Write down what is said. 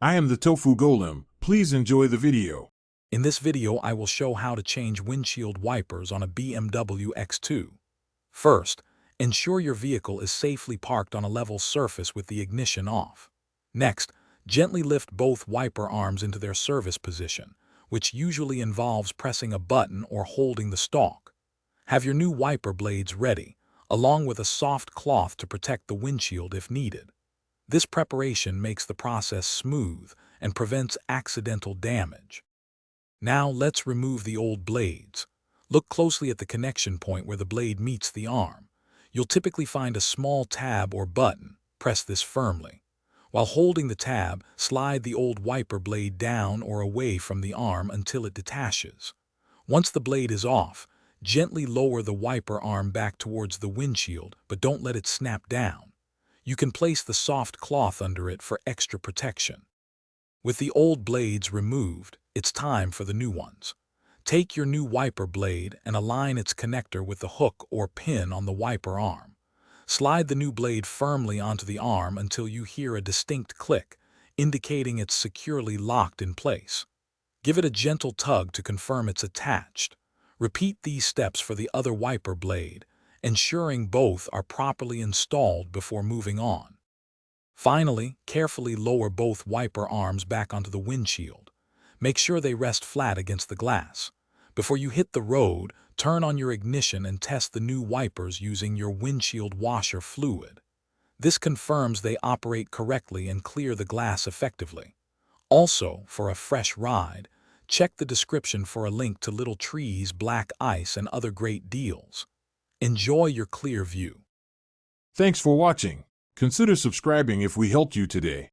I am the Tofu Golem. Please enjoy the video. In this video, I will show how to change windshield wipers on a BMW X2. First, ensure your vehicle is safely parked on a level surface with the ignition off. Next, gently lift both wiper arms into their service position, which usually involves pressing a button or holding the stalk. Have your new wiper blades ready, along with a soft cloth to protect the windshield if needed. This preparation makes the process smooth and prevents accidental damage. Now let's remove the old blades. Look closely at the connection point where the blade meets the arm. You'll typically find a small tab or button. Press this firmly. While holding the tab, slide the old wiper blade down or away from the arm until it detaches. Once the blade is off, gently lower the wiper arm back towards the windshield, but don't let it snap down. You can place the soft cloth under it for extra protection. With the old blades removed, it's time for the new ones. Take your new wiper blade and align its connector with the hook or pin on the wiper arm. Slide the new blade firmly onto the arm until you hear a distinct click, indicating it's securely locked in place. Give it a gentle tug to confirm it's attached. Repeat these steps for the other wiper blade, ensuring both are properly installed before moving on. Finally, carefully lower both wiper arms back onto the windshield. Make sure they rest flat against the glass. Before you hit the road, turn on your ignition and test the new wipers using your windshield washer fluid. This confirms they operate correctly and clear the glass effectively. Also, for a fresh ride, check the description for a link to little trees, black ice, and other great deals. Enjoy your clear view. Thanks for watching. Consider subscribing if we helped you today.